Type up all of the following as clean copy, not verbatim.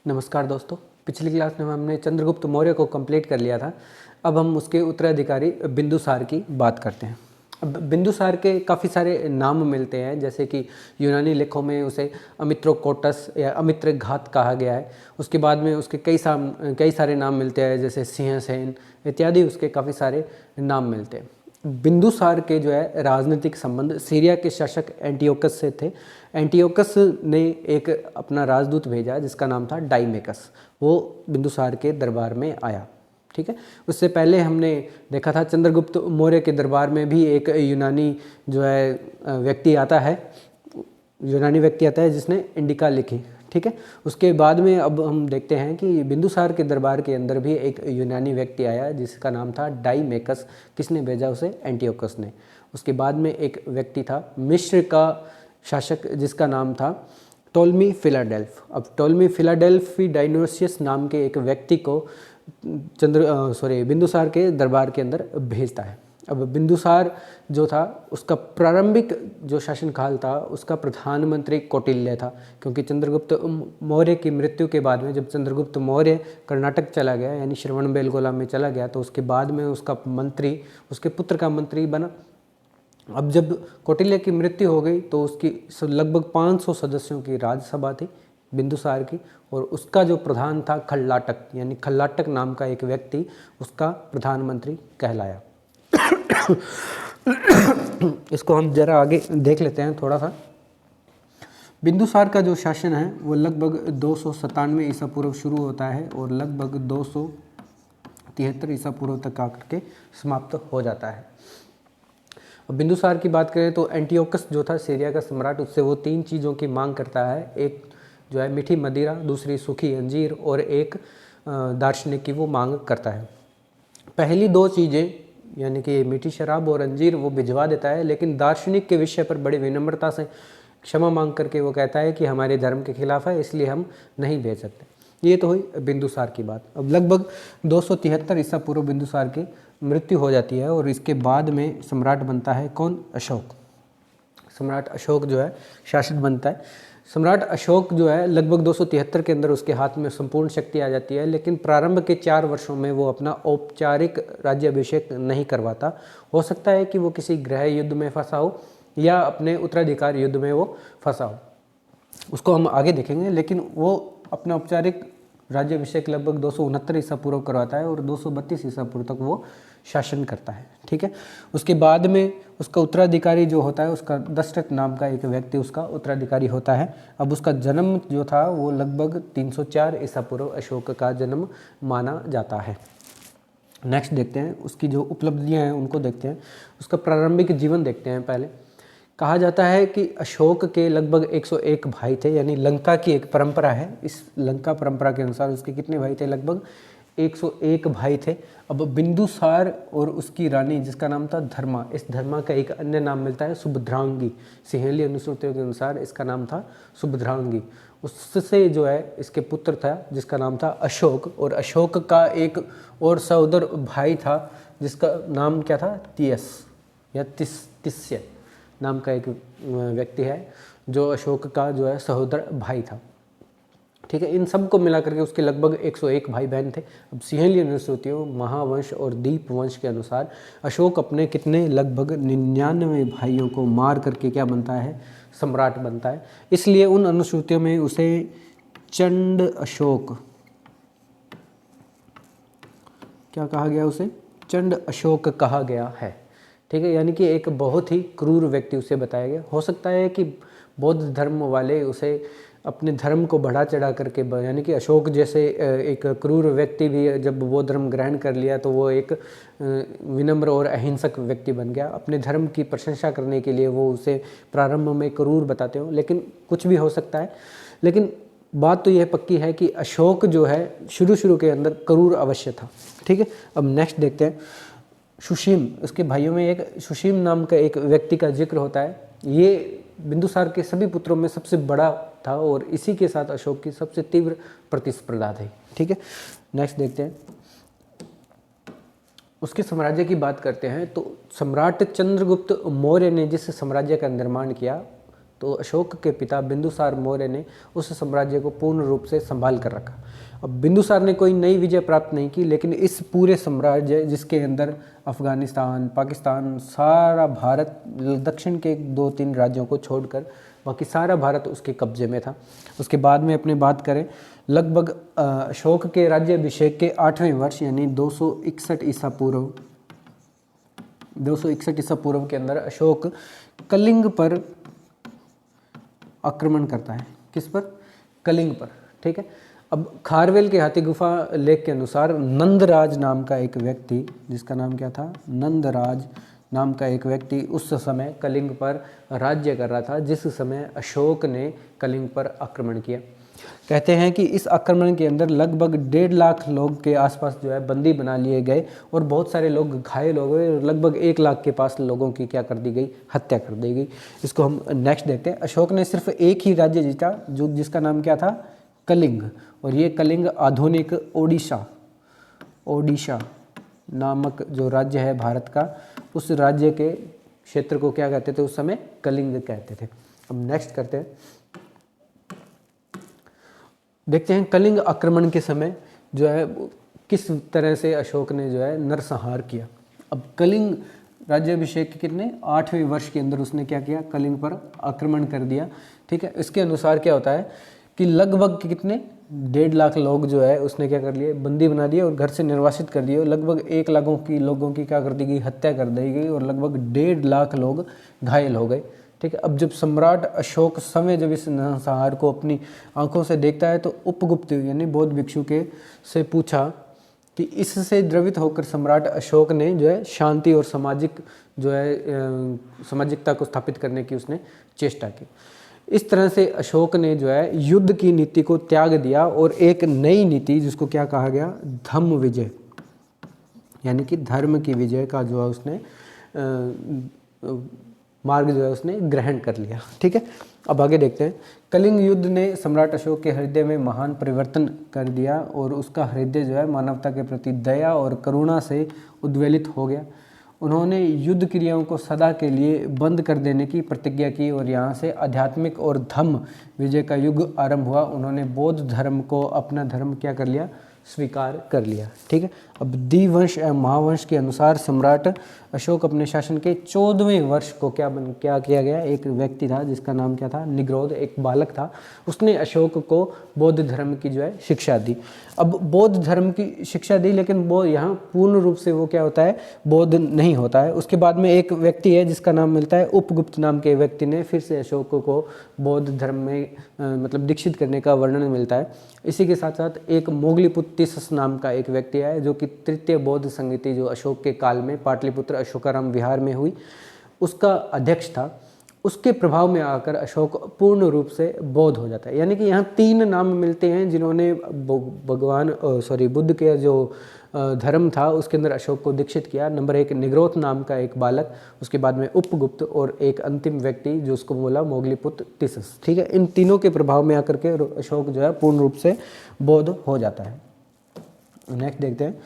नमस्कार दोस्तों, पिछली क्लास में हमने चंद्रगुप्त मौर्य को कंप्लीट कर लिया था। अब हम उसके उत्तराधिकारी बिंदुसार की बात करते हैं। अब बिंदुसार के काफ़ी सारे नाम मिलते हैं, जैसे कि यूनानी लेखों में उसे अमित्रोकोटस या अमित्रघात कहा गया है। उसके बाद में उसके कई सारे नाम मिलते हैं, जैसे सिंहसेन इत्यादि उसके काफ़ी सारे नाम मिलते हैं। बिंदुसार के जो है राजनीतिक संबंध सीरिया के शासक एंटियोकस से थे। एंटियोकस ने एक अपना राजदूत भेजा जिसका नाम था डाइमेकस। वो बिंदुसार के दरबार में आया। ठीक है, उससे पहले हमने देखा था चंद्रगुप्त मौर्य के दरबार में भी एक यूनानी जो है व्यक्ति आता है जिसने इंडिका लिखी। ठीक है, उसके बाद में अब हम देखते हैं कि बिंदुसार के दरबार के अंदर भी एक यूनानी व्यक्ति आया जिसका नाम था डाइमेकस। किसने भेजा उसे? एंटियोकस ने। उसके बाद में एक व्यक्ति था मिस्र का शासक जिसका नाम था टोल्मी फिलाडेल्फ। अब टोल्मी फिलाडेल्फी डाइनोसियस नाम के एक व्यक्ति को बिंदुसार के दरबार के अंदर भेजता है। अब बिंदुसार जो था उसका प्रारंभिक जो शासनकाल था उसका प्रधानमंत्री कौटिल्य था, क्योंकि चंद्रगुप्त मौर्य की मृत्यु के बाद में जब चंद्रगुप्त मौर्य कर्नाटक चला गया यानी श्रवणबेलगोला में चला गया, तो उसके बाद में उसका मंत्री उसके पुत्र का मंत्री बना। अब जब कौटिल्य की मृत्यु हो गई तो उसकी लगभग 500 सदस्यों की राज्यसभा थी बिंदुसार की, और उसका जो प्रधान था खल्लाटक यानी खल्लाटक नाम का एक व्यक्ति उसका प्रधानमंत्री कहलाया। इसको हम जरा आगे देख लेते हैं थोड़ा सा। बिंदुसार का जो शासन है वो लगभग 297 ईसा पूर्व शुरू होता है और लगभग 273 ईसा पूर्व तक आकर के समाप्त हो जाता है। अब बिंदुसार की बात करें तो एंटियोकस जो था सीरिया का सम्राट, उससे वो 3 चीज़ों की मांग करता है। एक जो है मीठी मदिरा, दूसरी सूखी अंजीर और एक दार्शनिक की वो मांग करता है। पहली 2 चीज़ें यानी कि मीठी शराब और अंजीर वो भिजवा देता है, लेकिन दार्शनिक के विषय पर बड़ी विनम्रता से क्षमा मांग करके वो कहता है कि हमारे धर्म के खिलाफ है, इसलिए हम नहीं भेज सकते। ये तो हुई बिंदुसार की बात। अब लगभग 273 ईसा पूर्व बिंदुसार की मृत्यु हो जाती है और इसके बाद में सम्राट बनता है कौन? अशोक। सम्राट अशोक जो है शासक बनता है। सम्राट अशोक जो है लगभग 273 के अंदर उसके हाथ में संपूर्ण शक्ति आ जाती है, लेकिन प्रारंभ के 4 वर्षों में वो अपना औपचारिक राज्याभिषेक नहीं करवाता। हो सकता है कि वो किसी गृह युद्ध में फंसा हो या अपने उत्तराधिकार युद्ध में वो फंसा हो, उसको हम आगे देखेंगे। लेकिन वो अपना औपचारिक राज्याभिषेक लगभग 269 ईसा पूर्व करवाता है और 232 ईसा पूर्व तक वो शासन करता है। ठीक है, उसके बाद में उसका उत्तराधिकारी जो होता है उसका दशरथ नाम का एक व्यक्ति उसका उत्तराधिकारी होता है। अब उसका जन्म जो था वो लगभग 304 ईसा पूर्व अशोक का जन्म माना जाता है। नेक्स्ट देखते हैं उसकी जो उपलब्धियां हैं उनको देखते हैं। उसका प्रारंभिक जीवन देखते हैं पहले। कहा जाता है कि अशोक के लगभग 101 भाई थे, यानी लंका की एक परंपरा है। इस लंका परंपरा के अनुसार उसके कितने भाई थे? लगभग 101 भाई थे। अब बिंदुसार और उसकी रानी जिसका नाम था धर्मा, इस धर्मा का एक अन्य नाम मिलता है सुभद्रांगी। सिहेली अनुश्रुतियों के अनुसार इसका नाम था सुभद्रांगी। उससे जो है इसके पुत्र था जिसका नाम था अशोक, और अशोक का एक और सहोदर भाई था जिसका नाम क्या था? तियस या तिस्य नाम का एक व्यक्ति है जो अशोक का जो है सहोदर भाई था। ठीक है, इन सब को मिलाकर के उसके लगभग 101 भाई बहन थे। अब सिहेली अनुश्रुतियों, महावंश और दीप वंश के अनुसार अशोक अपने कितने लगभग 99 भाइयों को मार करके क्या बनता है? सम्राट बनता है। इसलिए उन अनुश्रुतियों में उसे चंड अशोक क्या कहा गया? उसे चंड अशोक कहा गया है। ठीक है, यानी कि एक बहुत ही क्रूर व्यक्ति उसे बताया गया। हो सकता है कि बौद्ध धर्म वाले उसे अपने धर्म को बढ़ा चढ़ा करके, यानी कि अशोक जैसे एक क्रूर व्यक्ति भी जब वो धर्म ग्रहण कर लिया तो वो एक विनम्र और अहिंसक व्यक्ति बन गया। अपने धर्म की प्रशंसा करने के लिए वो उसे प्रारंभ में क्रूर बताते हो, लेकिन कुछ भी हो सकता है। लेकिन बात तो यह पक्की है कि अशोक जो है शुरू के अंदर क्रूर अवश्य था। ठीक है, अब नेक्स्ट देखते हैं सुशीम। उसके भाइयों में एक सुशीम नाम का एक व्यक्ति का जिक्र होता है। ये बिंदुसार के सभी पुत्रों में सबसे बड़ा था और इसी के साथ अशोक की सबसे तीव्र प्रतिस्पर्धा थी। ठीक है, नेक्स्ट देखते हैं उसके साम्राज्य की बात करते हैं। तो सम्राट चंद्रगुप्त मौर्य ने जिस साम्राज्य का निर्माण किया तो अशोक के पिता बिंदुसार मौर्य ने उस साम्राज्य को पूर्ण रूप से संभाल कर रखा। अब बिंदुसार ने कोई नई विजय प्राप्त नहीं की, लेकिन इस पूरे साम्राज्य जिसके अंदर अफगानिस्तान, पाकिस्तान, सारा भारत, दक्षिण के 2-3 राज्यों को छोड़कर बाकी सारा भारत उसके कब्जे में था। उसके बाद में अपने बात करें, लगभग अशोक के राज्याभिषेक के 8वें वर्ष यानी 261 ईसा पूर्व के अंदर अशोक कलिंग पर आक्रमण करता है। किस पर? कलिंग पर। ठीक है। अब खारवेल के हाथी गुफा लेख के अनुसार नंदराज नाम का एक व्यक्ति, जिसका नाम क्या था? नंदराज नाम का एक व्यक्ति उस समय कलिंग पर राज्य कर रहा था, जिस समय अशोक ने कलिंग पर आक्रमण किया। कहते हैं कि इस आक्रमण के अंदर लगभग 1.5 लाख लोग के आसपास जो है बंदी बना लिए गए और बहुत सारे लोग घायल हो गए। लगभग 1 लाख के पास लोगों की क्या कर दी गई? हत्या कर दी गई। इसको हम नेक्स्ट देखते हैं। अशोक ने सिर्फ एक ही राज्य जीता, जो जिसका नाम क्या था? कलिंग। और ये कलिंग आधुनिक ओडिशा नामक जो राज्य है भारत का, उस राज्य के क्षेत्र को क्या कहते थे उस समय? कलिंग कहते थे। अब नेक्स्ट करते हैं, देखते हैं कलिंग आक्रमण के समय जो है किस तरह से अशोक ने जो है नरसंहार किया। अब कलिंग राज्याभिषेक के कितने 8वें वर्ष के अंदर उसने क्या किया? कलिंग पर आक्रमण कर दिया। ठीक है। इसके अनुसार क्या होता है कि लगभग कितने 1.5 लाख लोग जो है उसने क्या कर लिए? बंदी बना दिए और घर से निर्वासित कर दिए। लगभग 1 लाख लोगों की क्या कर दी गई? हत्या कर दी गई और लगभग 1.5 लाख लोग घायल हो गए। ठीक है। अब जब सम्राट अशोक समय जब इस नरसंहार को अपनी आंखों से देखता है तो उपगुप्त यानी बौद्ध भिक्षु के से पूछा कि इससे द्रवित होकर सम्राट अशोक ने जो है शांति और सामाजिक जो है सामाजिकता को स्थापित करने की उसने चेष्टा की। इस तरह से अशोक ने जो है युद्ध की नीति को त्याग दिया और एक नई नीति जिसको क्या कहा गया? धम्म विजय, यानी कि धर्म की विजय का जो है उसने मार्ग जो है उसने ग्रहण कर लिया। ठीक है। अब आगे देखते हैं। कलिंग युद्ध ने सम्राट अशोक के हृदय में महान परिवर्तन कर दिया और उसका हृदय जो है मानवता के प्रति दया और करुणा से उद्वेलित हो गया। उन्होंने युद्ध क्रियाओं को सदा के लिए बंद कर देने की प्रतिज्ञा की और यहाँ से आध्यात्मिक और धम्म विजय का युग आरंभ हुआ। उन्होंने बौद्ध धर्म को अपना धर्म क्या कर लिया? स्वीकार कर लिया। ठीक है। अब दिवंश एवं महावंश के अनुसार सम्राट अशोक अपने शासन के 14वें वर्ष को क्या किया गया? एक व्यक्ति था जिसका नाम क्या था? निग्रोध, एक बालक था। उसने अशोक को बौद्ध धर्म की जो है शिक्षा दी। अब बौद्ध धर्म की शिक्षा दी, लेकिन वो यहाँ पूर्ण रूप से वो क्या होता है? बौद्ध नहीं होता है। उसके बाद में एक व्यक्ति है जिसका नाम मिलता है उपगुप्त नाम के व्यक्ति ने फिर से अशोक को बौद्ध धर्म में मतलब दीक्षित करने का वर्णन मिलता है। इसी के साथ साथ एक मोगलीपुत्तिसस नाम का एक व्यक्ति है जो कि तृतीय बौद्ध संगति जो अशोक के काल में पाटलिपुत्र अशोकाराम विहार में हुई, उसका अध्यक्ष था। उसके प्रभाव में आकर अशोक पूर्ण रूप से बौद्ध हो जाता है। यानी कि यहाँ 3 नाम मिलते हैं जिन्होंने बुद्ध के जो धर्म था उसके अंदर अशोक को दीक्षित किया। नंबर 1 निग्रोध नाम का एक बालक, उसके बाद में उपगुप्त और एक अंतिम व्यक्ति जो उसको बोला मोगलीपुत्तिसस। ठीक है। इन तीनों के प्रभाव में आकर के अशोक जो है पूर्ण रूप से बौद्ध हो जाता है। नेक्स्ट देखते हैं।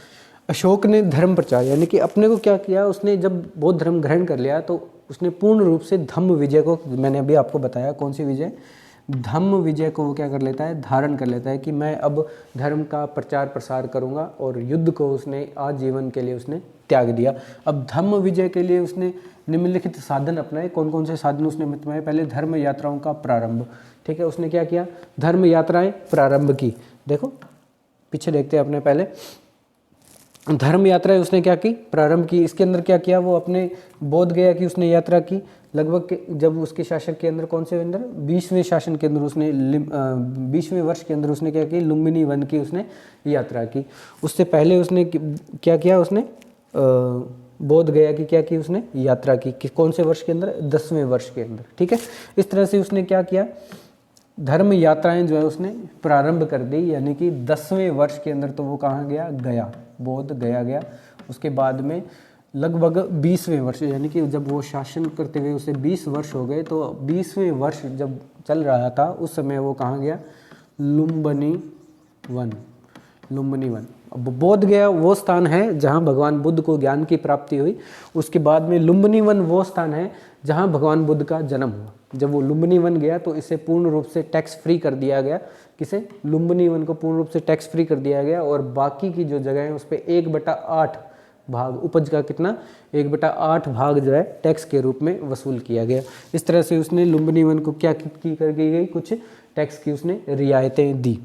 अशोक ने धर्म प्रचार यानी कि अपने को क्या किया? उसने जब बौद्ध धर्म ग्रहण कर लिया तो उसने पूर्ण रूप से धम्म विजय को, मैंने अभी आपको बताया कौन सी विजय? धम्म विजय को वो क्या कर लेता है? धारण कर लेता है कि मैं अब धर्म का प्रचार प्रसार करूंगा और युद्ध को उसने आजीवन के लिए उसने त्याग दिया। अब धम्म विजय के लिए उसने निम्नलिखित साधन अपनाए। कौन कौन से साधन उसने अपनाए? पहले धर्म यात्राओं का प्रारंभ। ठीक है। उसने क्या किया? धर्म यात्राएं प्रारंभ की। देखो पीछे देखते हैं अपने पहले धर्म यात्राएं उसने क्या की? प्रारंभ की। इसके अंदर क्या किया? वो अपने बोध गया कि उसने यात्रा की। लगभग जब उसके शासन के अंदर कौन से अंदर 20वें शासन के अंदर उसने 20वें वर्ष के अंदर उसने क्या की? लुम्बिनी वन की उसने यात्रा की। उससे पहले उसने क्या किया? उसने बोध गया कि क्या की? उसने यात्रा की। कौन से वर्ष के अंदर? 10वें वर्ष के अंदर। ठीक है। इस तरह से उसने क्या किया? धर्म यात्राएं जो है उसने प्रारंभ कर दी। यानी कि 10वें वर्ष के अंदर तो वो कहाँ गया? गया, बोध गया। उसके बाद में लगभग 20वें वर्ष यानी कि जब वो शासन करते हुए उसे 20 वर्ष हो गए, तो 20वें वर्ष जब चल रहा था उस समय वो कहाँ गया? लुम्बिनी वन। अब बोध गया वो स्थान है जहाँ भगवान बुद्ध को ज्ञान की प्राप्ति हुई। उसके बाद में लुम्बिनी वन वो स्थान है जहाँ भगवान बुद्ध का जन्म हुआ। जब वो लुम्बिनी वन गया तो इसे पूर्ण रूप से टैक्स फ्री कर दिया गया। किसे? लुम्बिनी वन को पूर्ण रूप से टैक्स फ्री कर दिया गया और बाकी की जो जगह है उस पर 1/8 भाग, उपज का कितना, 1/8 भाग जो है टैक्स के रूप में वसूल किया गया। इस तरह से उसने लुम्बिनी वन को क्या की कर गई, कुछ टैक्स की उसने रियायतें दी।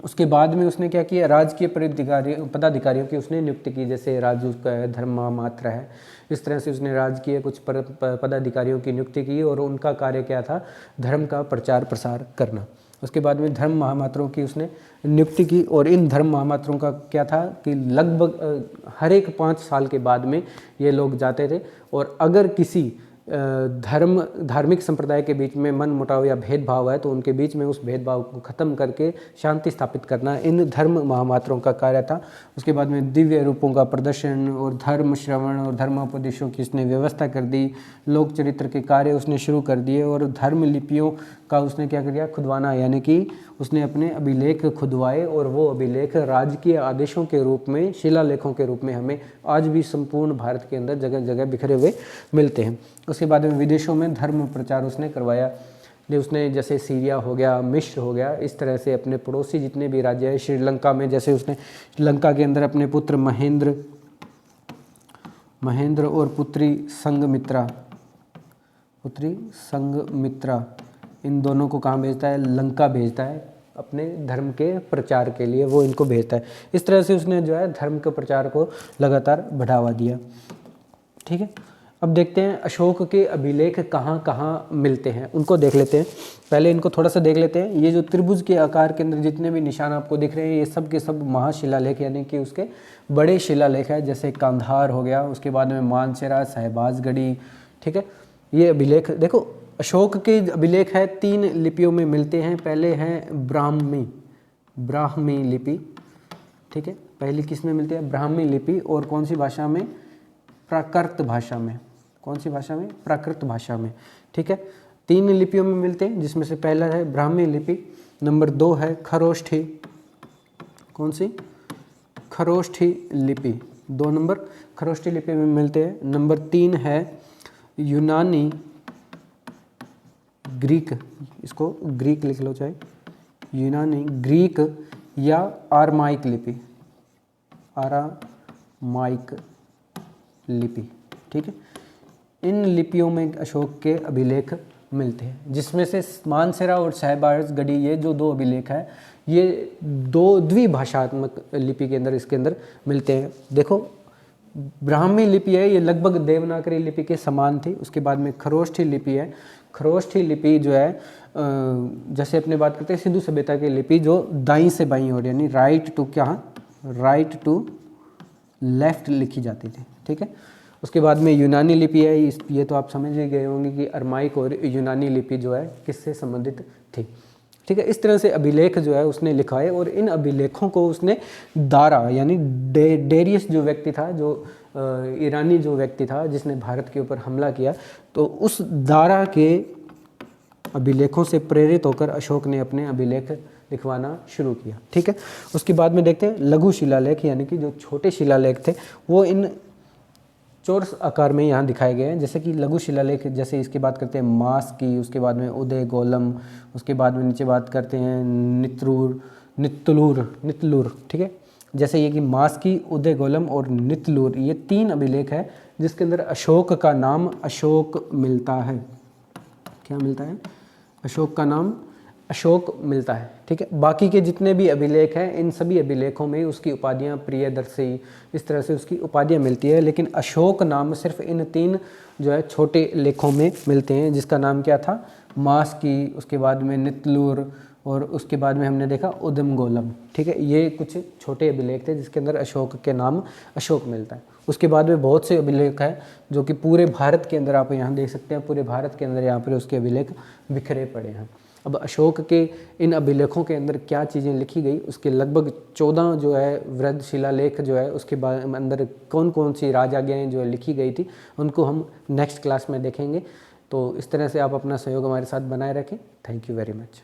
उसके बाद में उसने क्या किया, राजकीय पदाधिकारियों की उसने नियुक्ति की, जैसे राजू का है, धर्म महामात्र है, इस तरह से उसने राजकीय कुछ पदाधिकारियों की नियुक्ति की और उनका कार्य क्या था, धर्म का प्रचार प्रसार करना। उसके बाद में धर्म महामात्रों की उसने नियुक्ति की और इन धर्म महामात्रों का क्या था कि लगभग हर एक 5 साल के बाद में ये लोग जाते थे और अगर किसी धार्मिक संप्रदाय के बीच में मन मुटाव या भेदभाव है तो उनके बीच में उस भेदभाव को ख़त्म करके शांति स्थापित करना इन धर्म महामात्रों का कार्य था। उसके बाद में दिव्य रूपों का प्रदर्शन और धर्म श्रवण और धर्मोपदेशों की उसने व्यवस्था कर दी। लोक चरित्र के कार्य उसने शुरू कर दिए और धर्म लिपियों का उसने क्या कर दिया, खुदवाना, यानी कि उसने अपने अभिलेख खुदवाए और वो अभिलेख राजकीय आदेशों के रूप में, शिलालेखों के रूप में हमें आज भी संपूर्ण भारत के अंदर जगह जगह बिखरे हुए मिलते हैं। उसके बाद में विदेशों में धर्म प्रचार उसने करवाया। उसने जैसे सीरिया हो गया, मिस्र हो गया, इस तरह से अपने पड़ोसी जितने भी राज्य हैं, श्रीलंका में जैसे उसने लंका के अंदर अपने पुत्र महेंद्र और पुत्री संघमित्रा इन दोनों को कहाँ भेजता है, लंका भेजता है अपने धर्म के प्रचार के लिए, वो इनको भेजता है। इस तरह से उसने जो है धर्म के प्रचार को लगातार बढ़ावा दिया। ठीक है, अब देखते हैं अशोक के अभिलेख कहाँ कहाँ मिलते हैं, उनको देख लेते हैं। पहले इनको थोड़ा सा देख लेते हैं। ये जो त्रिभुज के आकार के अंदर जितने भी निशान आपको दिख रहे हैं ये सब के सब महाशिलालेख यानी कि उसके बड़े शिलालेख है, जैसे कांधार हो गया, उसके बाद में मानसेरा, शहबाजगढ़ी। ठीक है, ये अभिलेख देखो, अशोक के अभिलेख है 3 लिपियों में मिलते हैं। पहले हैं ब्राह्मी लिपि। ठीक है, पहली किस में मिलती है, ब्राह्मी लिपि, और कौन सी भाषा में, प्राकृत भाषा में। कौन सी भाषा में, प्राकृत भाषा में। ठीक है, 3 लिपियों में मिलते हैं, जिसमें से पहला है ब्राह्मी लिपि, नंबर 2 है खरोष्ठी, कौन सी, खरोष्ठी लिपि, 2 नंबर खरोष्ठी लिपि में मिलते हैं। नंबर 3 है यूनानी ग्रीक, इसको ग्रीक लिख लो चाहे, यूनानी ग्रीक या आरमाइक लिपि, आरामाइक लिपि। ठीक है, इन लिपियों में अशोक के अभिलेख मिलते हैं, जिसमें से मानसेरा और शहबाजगढ़ी ये जो 2 अभिलेख है ये 2 द्विभाषात्मक लिपि के अंदर इसके अंदर मिलते हैं। देखो, ब्राह्मी लिपि है ये लगभग देवनागरी लिपि के समान थी। उसके बाद में खरोष्ठी लिपि है। खरोष्ठी लिपि जो है जैसे अपने बात करते हैं सिंधु सभ्यता की लिपि जो दाईं से बाईं ओर यानी राइट टू लेफ्ट लिखी जाती थी। ठीक है, उसके बाद में यूनानी लिपि है, ये तो आप समझ ही गए होंगे कि अरमाइक और यूनानी लिपि जो है किससे संबंधित थी। ठीक है, इस तरह से अभिलेख जो है उसने लिखाए और इन अभिलेखों को उसने दारा यानी डेरियस जो व्यक्ति था, जो ईरानी जो व्यक्ति था जिसने भारत के ऊपर हमला किया, तो उस दारा के अभिलेखों से प्रेरित होकर अशोक ने अपने अभिलेख लिखवाना शुरू किया। ठीक है, उसके बाद में देखते हैं लघु शिलालेख यानी कि जो छोटे शिलालेख थे वो इन चौरस आकार में यहाँ दिखाए गए हैं। जैसे कि लघु शिलालेख, जैसे इसकी बात करते हैं मास की, उसके बाद में उदय गोलम, उसके बाद में नीचे बात करते हैं नितलूर। ठीक है, जैसे ये कि मास की, उदय गोलम और नितलूर, ये 3 अभिलेख है जिसके अंदर अशोक का नाम अशोक मिलता है। क्या मिलता है, अशोक का नाम अशोक मिलता है। ठीक है, बाकी के जितने भी अभिलेख हैं इन सभी अभिलेखों में उसकी उपाधियाँ प्रियदर्शी, इस तरह से उसकी उपाधियाँ मिलती है, लेकिन अशोक नाम सिर्फ इन 3 जो है छोटे लेखों में मिलते हैं, जिसका नाम क्या था, मास की, उसके बाद में नितलूर और उसके बाद में हमने देखा उदम गोलम। ठीक है, ये कुछ छोटे अभिलेख थे जिसके अंदर अशोक के नाम अशोक मिलता है। उसके बाद में बहुत से अभिलेख हैं जो कि पूरे भारत के अंदर आप यहाँ देख सकते हैं, पूरे भारत के अंदर यहाँ पर उसके अभिलेख बिखरे पड़े हैं। अब अशोक के इन अभिलेखों के अंदर क्या चीज़ें लिखी गई, उसके लगभग 14 जो है वृहद शिलालेख जो है उसके अंदर कौन कौन सी राजाज्ञाएँ जो है लिखी गई थी उनको हम नेक्स्ट क्लास में देखेंगे। तो इस तरह से आप अपना सहयोग हमारे साथ बनाए रखें। Thank you very much.